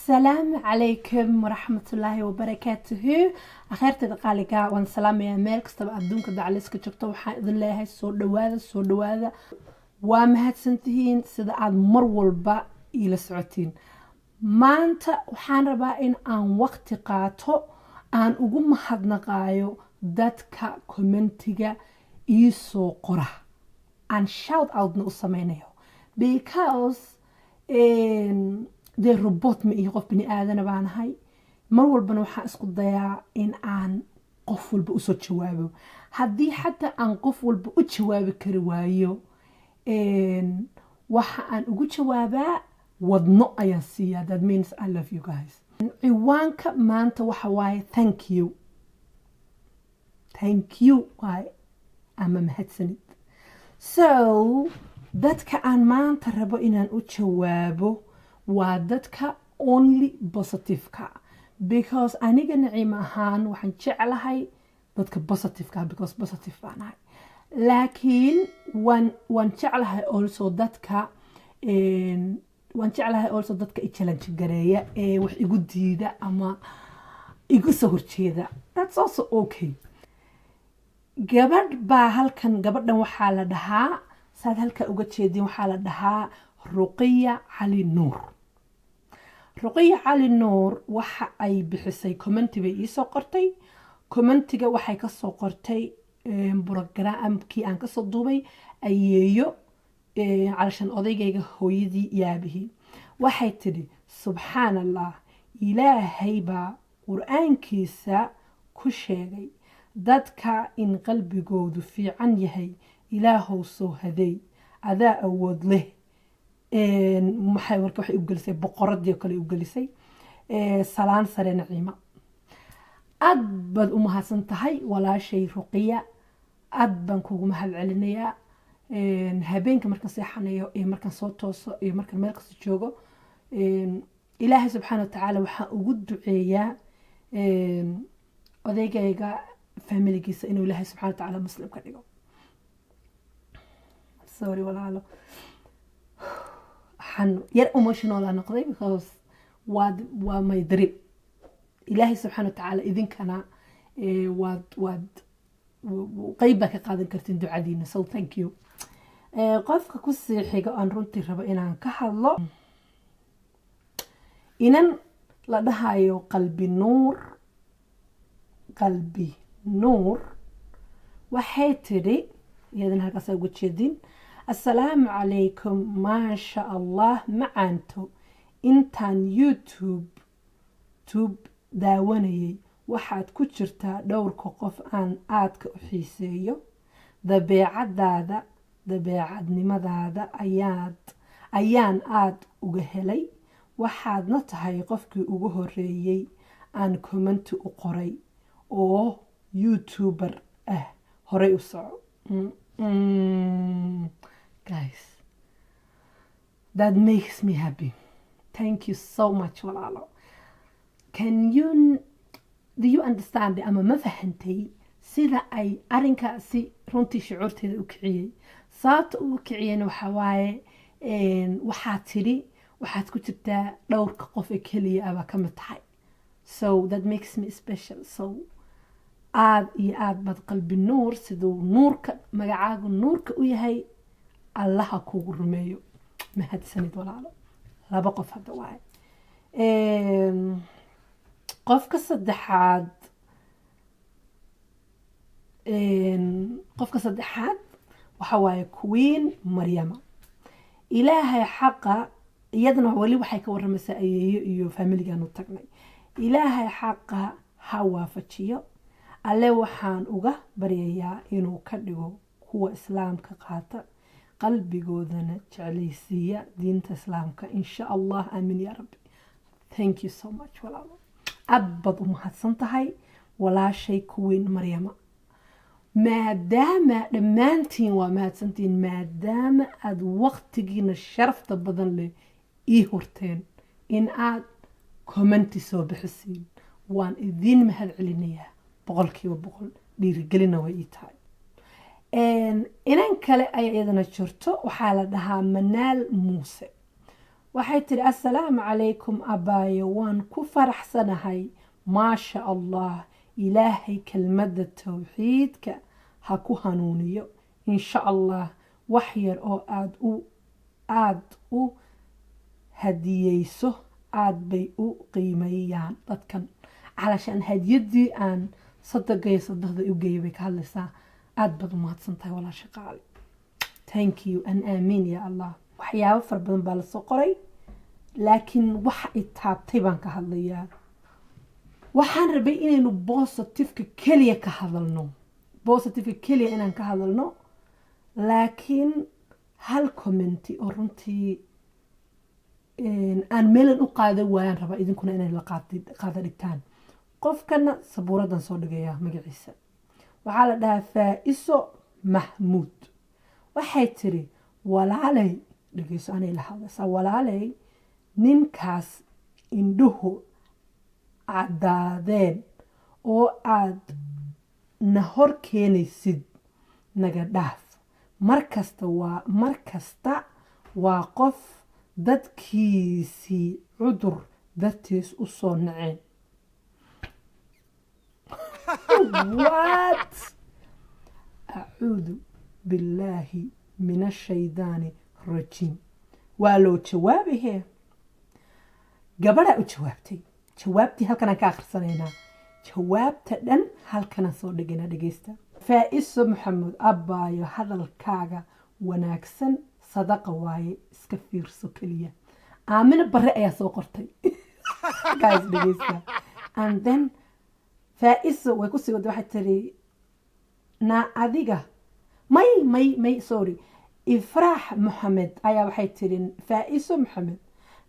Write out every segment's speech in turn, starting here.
السلام عليكم ورحمة الله وبركاته. أخيرت دقالقا وان سلام يا ميل كستب أدونك دعاليسك جوجتو waxaan idin leeyahay soo dhawaada waa mahadsantihiin sida aad mar walba ila socotiin. maanta waxaan rabaa in aan waqti qaato aan ugu mahadnaqaayo dadka commentiga ii soo qora aan shout out na u sameynayo because dee robot ma iyo qof bini aadana baan ahay mar walbana waxaan isku dayaa in aan qof walba u soo jawaabo haddii xataa aan qof walba u jawaabi kari waayo waxa aan ugu jawaabaa wadno ayaan siiyaa. That means I love you guys. ciwaanka maanta waxa waaye thank you waaye ama mahadsanid. So dadka aan maanta rabo inaan u jawaabo waa dadka only positive ka because aniga Naciima ahaan waxaan jeclahay dadka positive ka because positive baan ahay laakiin waan jeclahay also dadka i challenge gareeya ee wax igu diida ama igu soo horjeeda. That's also okay. gabadhan waxaa la dhahaa saad halka uga jeedin waxaa la dhahaa Ruqiya Cali Nuur. Ruqiya Cali Nuur waxa ay bixisay commenti bay ii soo qortay. Commentiga waxay ka soo qortay programkii aan ka soo duubay ayeeyo calashan odaygayga hooyadii yaabihii waxay tidhi subxaanallah ilaahay baa qur-aankiisa ku sheegay dadka in qalbigoodu fiican yahay ilaahow soo haday adaa awood leh. maxay marka waxay u gelisay boqoradii kale u gelisay salaan sare Naciima aad baad u mahadsan tahay walaashay Ruqiya aad baan kugu mahad celinayaa. habeenka markaan seexanayo iyo markaan soo tooso iyo markaan meel kasta joogo ilaahay subxaanahu wa tacaala waxaan ugu duceeyaa odaygayga familigiisa inuu ilaahay subxaanahu wa tacaala muslim ka dhigo. sorry walaalo yar emotional aan noqday because waa my dream. ilaahay subxaanahu wa tacaala idinkana waad qayb baa ka qaadan kartiin ducadiina. So thank you. qofka ku sii xiga aan runtii rabo inaan ka hadlo inan la dhahayo qalbi nuur waxay tidhi iyadana halkaas uga jeedin assalaamu calaykum maasha allah macaanto intaan youtube daawanayay waxaad ku jirtaa dhowrka qof aan aadka u xiiseeyo dabeecadnimadaada ayaan aad uga helay waxaadna tahay qofkii ugu horeeyey aan commenti u qoray oo youtuber ah horey u soco. guys that makes me happy. Thank you so much walaalo. Do you understand ama ma fahantay sida ay arinkaasi runtii shucuurteeda u kiciyey sababta uu kiciyeyna waxa waaye waxaad tidhi waxaad ku jirtaa dhowrka qof ee keliya aba ka mid tahay. So that makes me special. So aad iyo aad baad qalbi nuur siduu nuurka magacaagu nuurka u yahay allaha kugu rumeeyo. mahadsanid walaalo. 2 qof hadda waaye. qofka saddexaad waxa waaye Queen Maryama. ilaahay xaqa iyadana wali waxay ka waramaysaa ayeeyo iyo familigan u tagnay. ilaahay xaqa ha waafajiyo alle waxaan uga baryayaa inuu ka dhigo kuwa islaamka qaata qalbigoodana jeclaysiiya diinta islaamka insha allah aamin ya rabbi. thank you so much walaalo. aad baad u mahadsan tahay walaashay Queen Maryama. maadaama dhammaantiin waa mahadsantiin maadaama aad waqtigiina sharafta badan leh ii horteen in aad commenti soo bixisiin waan idin mahad celinayaa 100% dhiirigelina way ii tahay. inan kale ay iyadana jirto waxaa la dhahaa Manaal Muuse. waxay tiri assalaamu calaykum abaayo waan ku faraxsanahay maasha allah ilaahay kelmadda tawxiidka ha ku hanuuniyo insha allah wax yar oo aad u hadiyeyso aad bay u qiimeeyaan dadkan calashaan hadiyadii aan sadaqay sadaqda u geeyay bay ka hadlaysaa aad baad u mahadsan tahay walaasha qaali thank you and amiin ya allah waxyaabo fara badan baa lasoo qoray laakiin waxa i taabtay baan ka hadlayaa waxaan rabay inaynu positiveka keliya ka hadalno positiveka keliya inaan ka hadalno laakiin hal commenti oo runtii aan meelan u qaadan waayaan rabaa idinkuna inay la qaada dhigtaan qofkana sabuuradan soo dhigayaa magaciisa waxaa la dhahaa faa'iso mahmuud waxay tiri walaalay dhegeyso anay la hadlaysaa walaalay ninkaas indhuhu caddaadeen oo aad na hor keenaysid naga dhaaf markasta waa qof dadkiisii cudur dartiis u soo naceen what acuudu billaahi min ashaydaani rajiim waa loo jawaabahe gabadhaa u jawaabtay jawaabtii halkanaan ka akhrisanaynaa jawaabta dhan halkanaan soo dhiganaa dhegeysta faa'iso maxamuud abbaayo hadalkaaga wanaagsan sadaqa waaye iska fiirso keliya aamina bare ayaa soo qortay guys dhegeysta and then faa'iso way ku sii wada waxay tiri na adiga may sorry ifraax maxamed ayaa waxay tiri faa'iso maxamed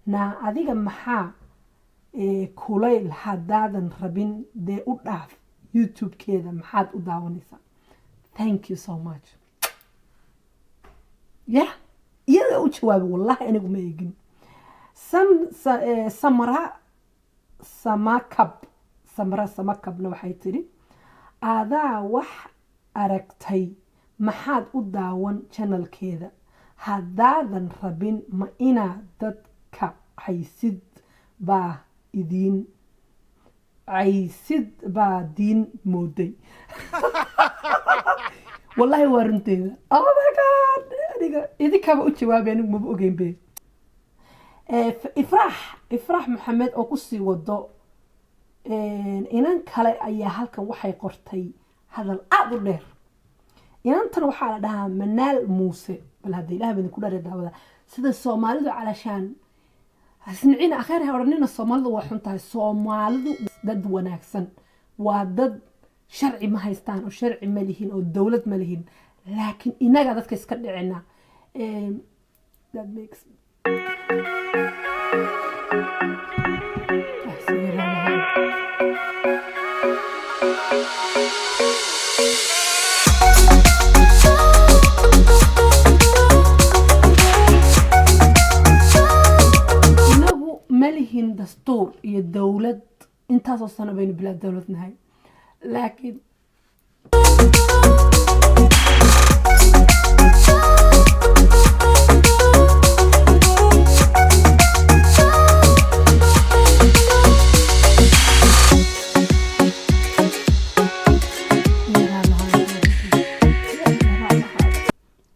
na adiga maxaa kulayl haddaadan rabin dee u dhaaf youtube-keeda maxaad u daawanaysaa thank you so much yah iyada u jawaabay wallahi anigu ma eegin samra samakabna waxay tiri adaa wax aragtay maxaad u daawan janalkeeda haddaadan rabin ma inaad dadka caysid baa diin mooday wallahi waa runteeda oh my god aniga idinkaba u jawaabay anigu maba ogeyn be ifraax maxamed oo kusii wado inan kale ayaa halkan waxay qortay hadal aad u dheer inantan waxaa la dhahaa manaal muuse bal hadda ilaah baan ku dharay daawada sida soomaalidu calashaan hasnicina akheer ha oranina soomaalidu waa xun tahay soomaalidu dad wanaagsan waa dad sharci ma haystaan oo sharci ma lihin oo dawlad ma lihin laakiin inaga dadka iska dhicina that makes ملهن دستور iyo dawlad intaasoo sano baynu bilaa dawlad nahay laakiin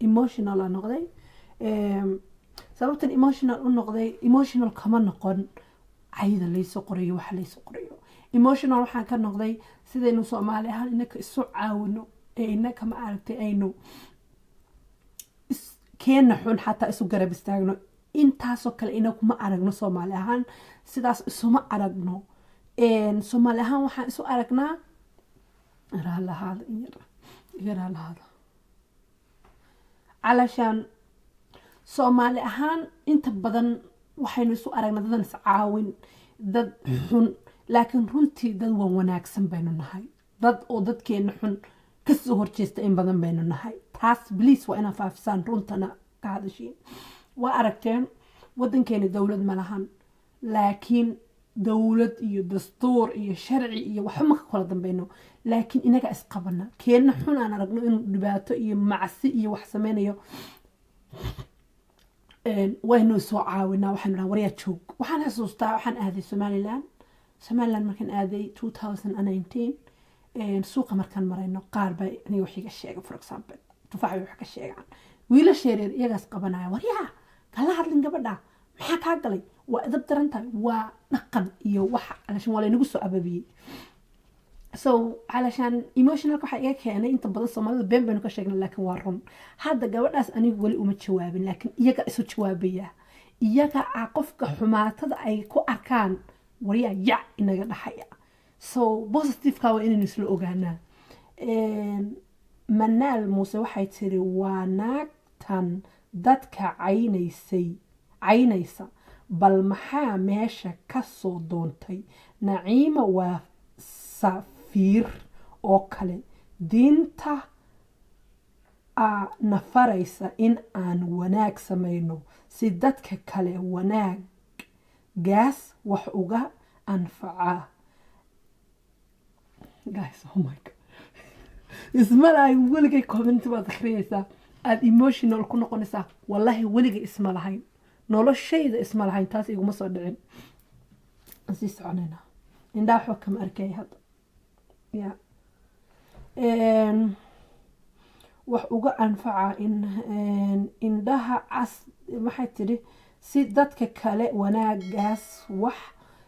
emotional aan noqday sababtan emotional u noqday emotional kama noqon cayda layso qorayo waxa layso qorayo emotional waxaan ka noqday sidaynu Soomaali ahaan inaka isu caawino ee inaka ma aragtay aynu keena xun xataa isu garab istaagno intaasoo kale inaku ma aragno Soomaali ahaan sidaas isuma aragno Soomaali ahaan waxaan isu aragnaa raalahaada علشان Soomaali ahaan inta badan waxaynu isu aragnaa dadan is caawin dad xun laakiin runtii dad wanaagsan baynu nahay dad oo dadkeena xun ka soo horjeesta in badan baynu nahay taas please waa inaan faafisaan runtana ka hadashiin waa aragteen wadankeena dawlad ma lahan laakiin dawlad iyo dastuur iyo sharci iyo waxa ma kala dambayno laakiin inaga isqabana keena xun aan aragno inuu dhibaato iyo macsi iyo wax sameynayo waynu soo caawinaa waxaan dhahaa waryaa joog waxaan xasuustaa waxaan aaday somaliland markaan aaday 2019 suuqa markaan marayno qaar baa aniga wax iga sheega for example tufaax wax ka sheegaan wiilasha yaryar iyagaas qabanaya waryaa kala hadlin gabadha maxaa kaa galay waa edab daran tahay waa dhaqan iyo waxa alashan waa laynagu soo ababiyey so alashan emotionalka waxaa iga keenay inta badan soomaalida been baynu ka sheegnay laakiin waa run hadda gabadhaas anigu weli uma jawaabin laakiin iyaga isu jawaabaya iyaga qofka xumaatada ay ku arkaan waryaa yac inaga dhaxaya so positive-ka waa inaynu isla ogaanaa manaal muuse waxay tiri waa naagtan dadka caynaysa bal maxaa meesha ka soo doontay naciima waa safiir oo kale diinta nafaraysa in aan wanaag samayno si dadka kale wanaaggaas wax uga anfacaa guys oh my god ismalahay weligay comment baad akhriyaysaa aada emotional ku noqonaysaa wallahi weligay isma lahayn noloshayda isma lahayn taas iguma soo dhicin aan sii soconaynaa indhaa waxba kama arkay hadda ya wax uga anfaca indhaha cas maxay tidhi si dadka kale wanaaggaas wax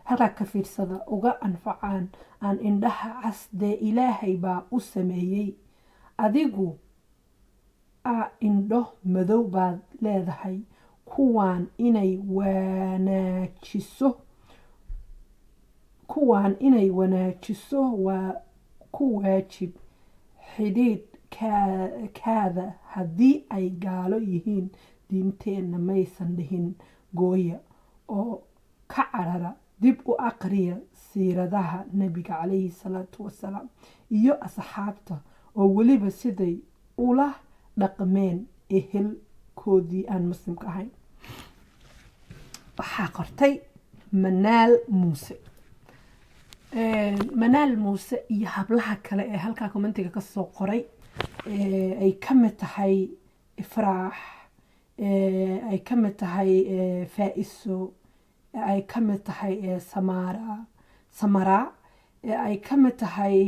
halkaa ka fiirsada uga anfacaan aan indhaha cas dee ilaahay baa u sameeyey adigu indho madow baad leedahay kuwaan inay wanaajiso waa ku waajib xidhiidhkaada haddii ay gaalo yihiin diinteenna maysan dhihin gooya oo ka carara dib u aqriya siiradaha nebiga calayhi salaatu wasalaam iyo asxaabta oo weliba siday ula dhaqmeen ehelkoodii aan muslimka ahayn waxaa qortay manaal muuse iyo hablaha kale ee halkaa commentiga ka soo qoray ay ka mid tahay ifraax ay ka mid tahay faa'iso ay ka mid tahay samara ay ka mid tahay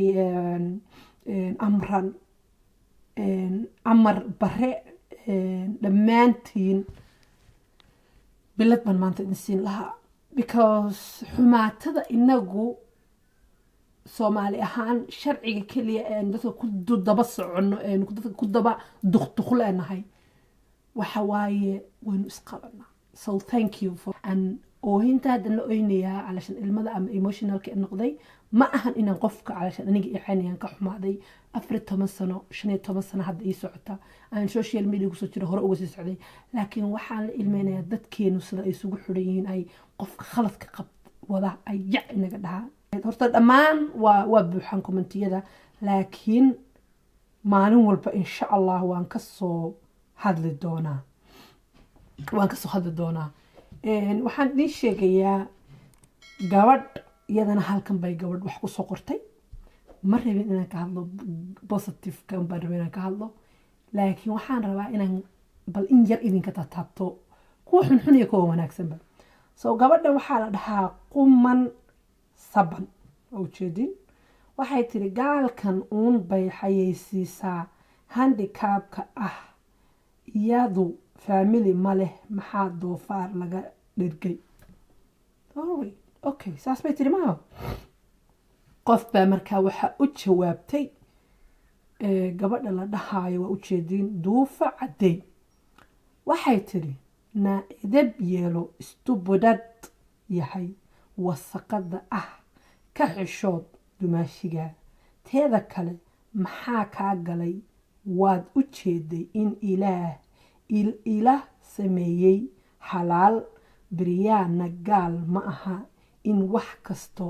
amar bare dhammaantiin bilad baan maanta idin siin lahaa because xumaatada inagu soomaali ahaan sharciga keliya dadka ku daba soconno dadka ku daba duqduqleenahay waxa waaye waynu isqabanaa so thank you for oohinta haddan la oynayaa calashan ilmada ama emotionalka noqday ma ahan inaan qofka calashan aniga icaynayaan ka xumaaday 14 sano 15 sano hadda ii socota aan social media kusoo jiro hore uga sii socday laakiin waxaan la ilmeynayaa dadkeenu sida ay isugu xidhan yihiin ay qofka khaladka wada ay yac inaga dhahaa horta dhammaan waa buuxaan commentiyada laakiin maalin walba insha allah waan ka soo hadli doonaa waxaan idiin sheegayaa gabadh iyadana halkan bay gabadh wax ku soo qortay ma rabin inaan ka hadlo positive kan baan rabin inaan ka hadlo laakiin waxaan rabaa inaan bal in yar idinka taabto kuwa xunxun iyo kuwa wanaagsanba so gabadha waxaa la dhahaa quman saban oo jeedin waxay tiri gaalkan uun bay xayeysiisaa handicapka ah iyadu family ma leh maxaa doofaar laga dhirgay okay saas bay tiri maaha qof baa markaa waxaa u jawaabtay gabadha la dhahaayo waa ujeediin duufa cadday waxay tiri naa edeb yeelo istubudad yahay wasaqada ah ka xishood dumaashiga teeda kale maxaa kaa galay waad u jeeday in ilaah sameeyey xalaal biryaana gaal ma aha in wax kasto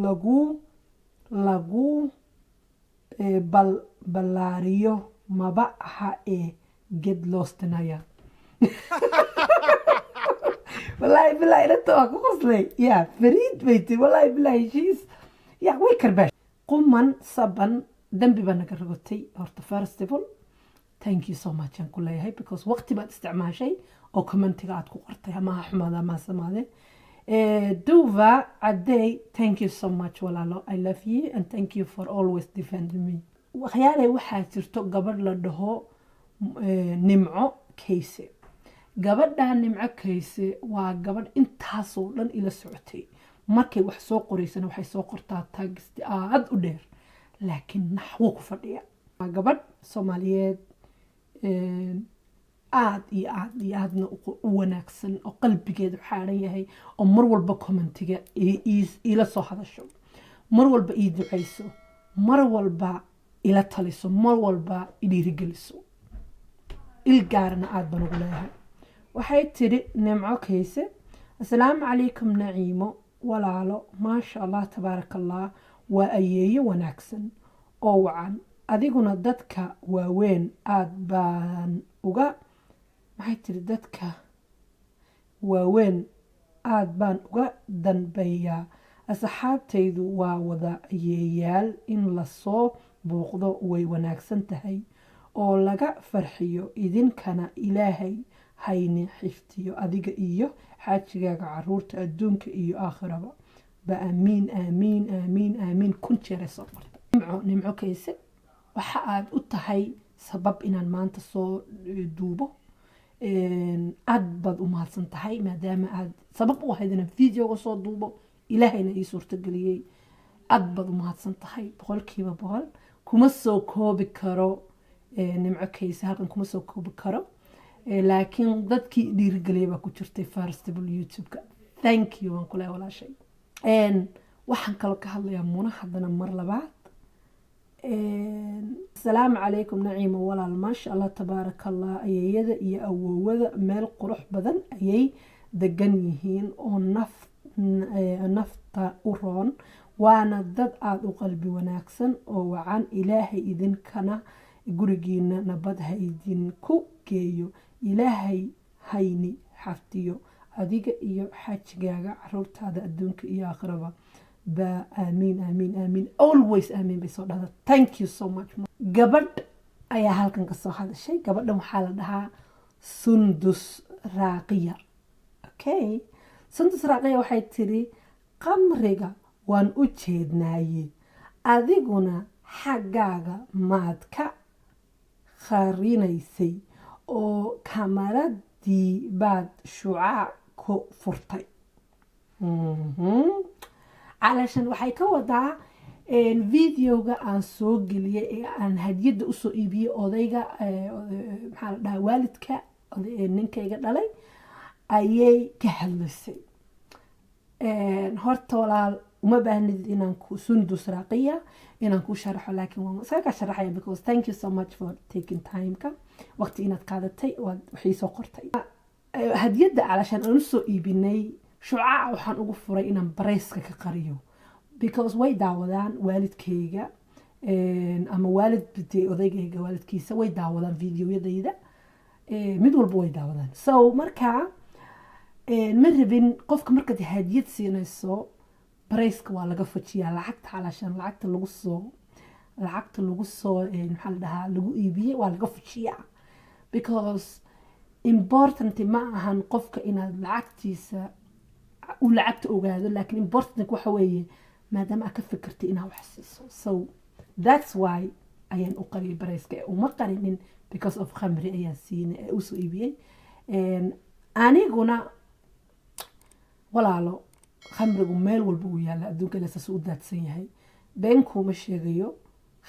lagu ballaariyo maba aha ee ged loostinaya والله بالله إلا توقف قصلي يا فريد بيتي والله بالله شيس يا ويكر باش قمن صبن دنبي بنا كرغتي هورتا فيرستيفل thank you so much aan ku leeyahay because waqti baad isticmaashay oo commentiga aad ku qortay ama xumaada ama samaade Duva Adey, thank you so much walaalo, I love you and thank you for always defending me. waxyaalay waxaa jirto gabadh la dhaho Nimco Kayse. gabadha Nimco Kayse waa gabadh intaasoo dhan ila socotay. markay wax soo qoraysana waxay soo qortaa taagisti aad u dheer laakiin naxwo ku fadhiya. waa gabadh Soomaaliyeed aad iyo aadna u wanaagsan oo qalbigeedu xaaran yahay oo mar walba commentiga ila soo hadasho, mar walba ii ducayso, mar walba ila taliso, mar walba idhiirigeliso. il gaarna aad baan ugu leeyahay. waxay tiri Nimco Kayse, assalaamu calaykum Naciimo walaalo, maasha allah tabaarakallah, waa ayeeyo wanaagsan oo wacan, adiguna dadka waaweyn aad baan uga maxay tiri dadka waaweyn aad baan uga danbeeyaa. asxaabtaydu waa wada ayeeyaal, in lasoo booqdo way wanaagsan tahay oo laga farxiyo, idinkana ilaahay hayni xiftiyo adiga iyo xaajigaaga caruurta adduunka iyo aakhiraba ba amiin amiin amiin amiin kun jeer soo qorta. Nimco Kayse, waxa aad u tahay sabab inaan maanta soo duubo. aad baad u mahadsan tahay maadaama aad sabab u ahayd inaan videoga soo duubo, ilaahayna ii suurtageliyey. aad baad u mahadsan tahay 100%. kuma soo koobi karo Nimco Kayse, halkan kuma soo koobi karo, laakiin dadkii dhiirigeliyay baa ku jirtay Farstable YouTube-ka. thank you waan ku leeyahay walaashay. waxaan kaloo ka hadlayaa Muna haddana mar labaad. assalaamu calaykum Naciimo walaal, maasha allah tabaarakallah, ayeeyada iyo awowada meel qurux badan ayay degan yihiin oo nafta u roon, waana dad aad u qalbi wanaagsan oo wacan. ilaahay idinkana gurigiina nabad ha idinku geeyo, ilaahay hayni xaftiyo adiga iyo xaajigaaga caruurtaada adduunka iyo aakhiraba ba amiin amiin amiin always amiin bay soo dhahda. thank you so much. gabadh ayaa halkan ka soo hadashay. gabadhan waxaa la dhahaa Sundus Raaqiya. okay, Sundus Raaqiya waxay tiri qamriga waan u jeednaaye, adiguna xaggaaga maad ka qarinaysay oo kamaradii baad shucaac ku furtay. علشان waxay ka wadaa videoga aan soo geliyay ee aan hadiyada u soo iibiyay odayga maxaa la dhahaa waalidka ninkayga dhalay ayay ka hadlaysay. horta walaal uma baahnid inaan ku Sundus Raaqiya inaan ku sharaxo, laakiin waan iska sharaxaya because thank you so much for taking time-ka waqti inaad qaadatay oo wixii soo qortay. hadiyada علشان aan u soo iibinay shucaac waxaan ugu furay inaan bareyska ka qariyo because way daawadaan waalidkayga ama waalidkii odaygayga waalidkiisa way daawadaan videoyadayda, mid walba way daawadaan. so markaa ma rabin qofka markaad hadiyad siinayso bareyska waa laga fajiyaa lacagta, علشان lacagta lagu soo maxaa la dhahaa lagu iibiyey waa laga fajiyaa because important ma ahan qofka inaad lacagtiisa u lacagta ogaado, laakiin important waxa weeye maadaama aad ka fikirtay inaad wax siiso. so that's why ayaan u qariyay bareyska, uma qarinin because of khamri ayaan siinay u soo iibiyey. aniguna walaalo khamrigu meel walba uu yaala adduunka lasaas u daadsan yahay, been kuma sheegayo.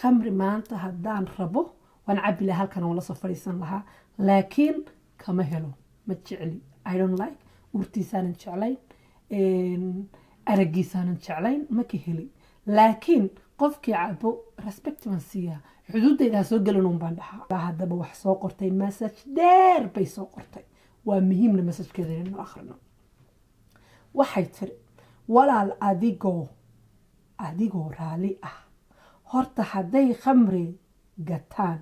khamri maanta haddaan rabo waan cabbi lahaa, halkan waan la soo fadhiisan lahaa, laakiin kama helo, ma jecli. I don't like urtiisaanan jeclayn, aragiisaanan jeclayn, ma ka heli. laakiin qofkii cabo respect baan siiyaa, xuduudayda ha soo gelin un baan dhahaa. haddaba wax soo qortay message dheer bay soo qortay, waa muhiimna messajkeeda inaynu akhrino. waxay tiri walaal adigoo raali ah, horta hadday khamri gataan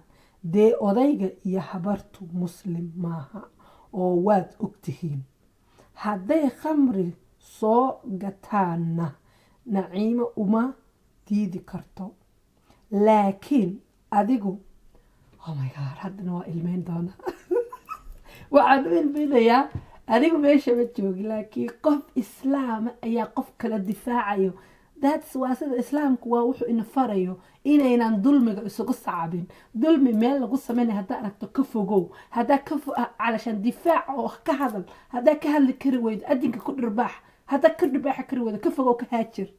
dee odayga iyo habartu muslim maaha oo waad ogtihiin. hadday khamri soo gataanna Naciimo uma diidi karto, laakiin adigu oh my god haddana waa ilmeyn doona waxaan u ilmeynayaa anigu meesha ma joogi laakiin qof islaama ayaa qof kala difaacayo that's waa sida islaamku waa wuxuu ina farayo inaynan dulmiga isugu sacabin dulmi meel lagu sameynay haddaa aragto ka fogow haddaa calashaan difaac oo ka hadal haddaa ka hadli kari weydo adinka ku dhirbaax haddaa ka dhirbaaxa kari weydo ka fogow ka haajir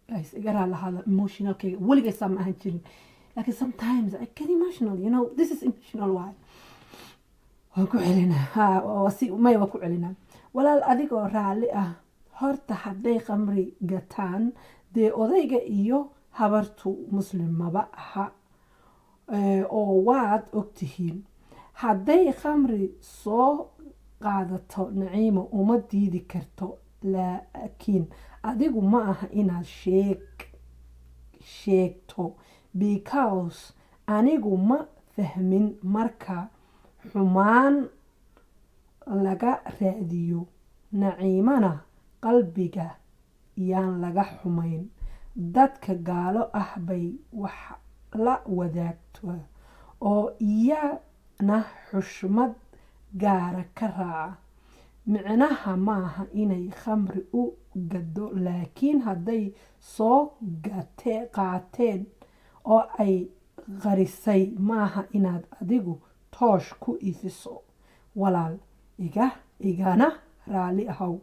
guys igaraa lahada emotionalkayga weligaysaa ma ahan jirin laakiin sometimes I get emotional you know this is emotional why waan ku celinaa may waa ku celinaa walaal adigoo raalli ah horta hadday khamri gataan dee odayga iyo habartu muslimaba aha oo waad ogtihiin hadday khamri soo qaadato naciimo uma diidi karto laakiin adigu ma aha inaad sheegto because anigu ma fahmin marka xumaan laga raadiyo naciimana qalbiga yaan laga xumayn dadka gaalo ah bay wax la wadaagto oo iyana xushmad gaara ka raaca micnaha maaha inay khamri u gado laakiin hadday soo qaateen oo ay qarisay maaha inaad adigu toosh ku ifiso walaal igana raalli ahow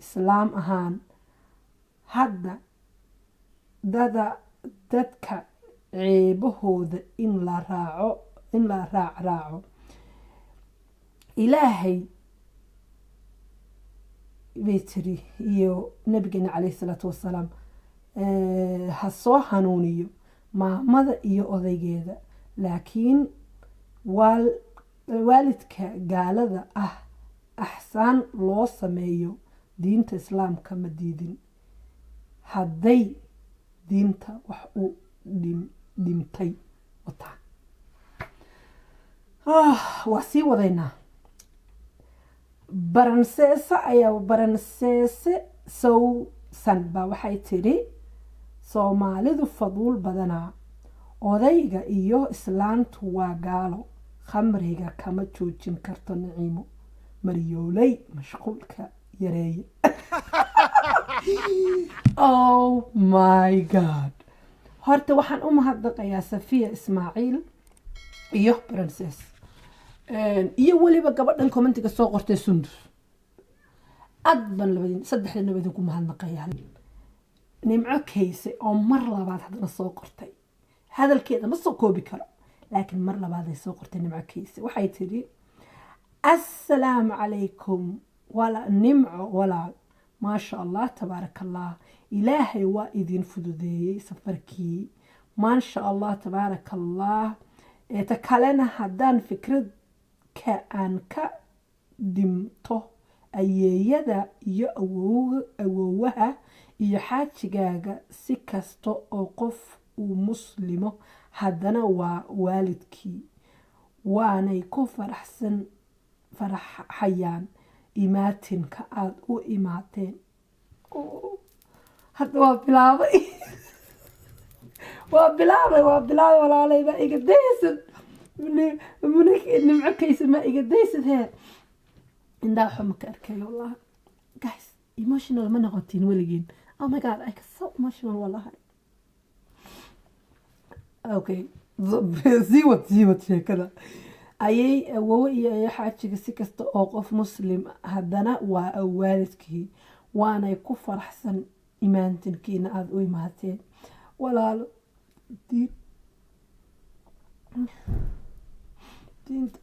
islaam ahaan hadda dadka ceebahooda in la raacraaco ilaahay bay tiri iyo nabigeena calayhi salaatu wasalaam ha soo hanuuniyo maamada iyo odaygeeda laakiin waalidka gaalada ah axsaan loo sameeyo diinta islaamka ma diidin hadday diinta wax u dhimtay wataan waa sii wadaynaa baranseese sowsan baa waxay tidhi soomaalidu faduul badanaa odayga iyo islaantu waa gaalo khamriga kama joojin karto naciimo maryooley mashquulka yareeye oh my god horta waxaan u mahadnaqayaa safiya ismaaciil iyo princess iyo weliba gabadhan commentiga soo qortay sundus aad baan saddexda nabadin ku mahadnaqayaa nimco kayse oo mar labaad haddana soo qortay hadalkeeda ma soo koobi karo laakiin mar labaad ay soo qortay nimco kayse waxay tidhi assalaamu calaykum nimco walaal maasha allah tabaaraka allah ilaahay waa idin fududeeyey safarkii maasha allah tabaaraka allah ta kalena haddaan fikradka aan ka dhimto ayeeyada iyo awoowaha iyo xaajigaaga si kasta oo qof uu muslimo haddana waa waalidkii waanay ku faraxayaan imaatinka aada u imaateen hadda waa bilaabay walaalay ma iga daysad nimco kaysa ma iga daysad heer indhaa xuma ka arkayo wallahi guys emotional ma noqotiin weligiin oh my god I get so emotional wallahi okay ziwad sheekada ayay awowe iyo xaajiga si kasta oo qof muslim haddana waa waalidkii waanay ku faraxsan imaantinkiina aada u imaateen walaalo diinta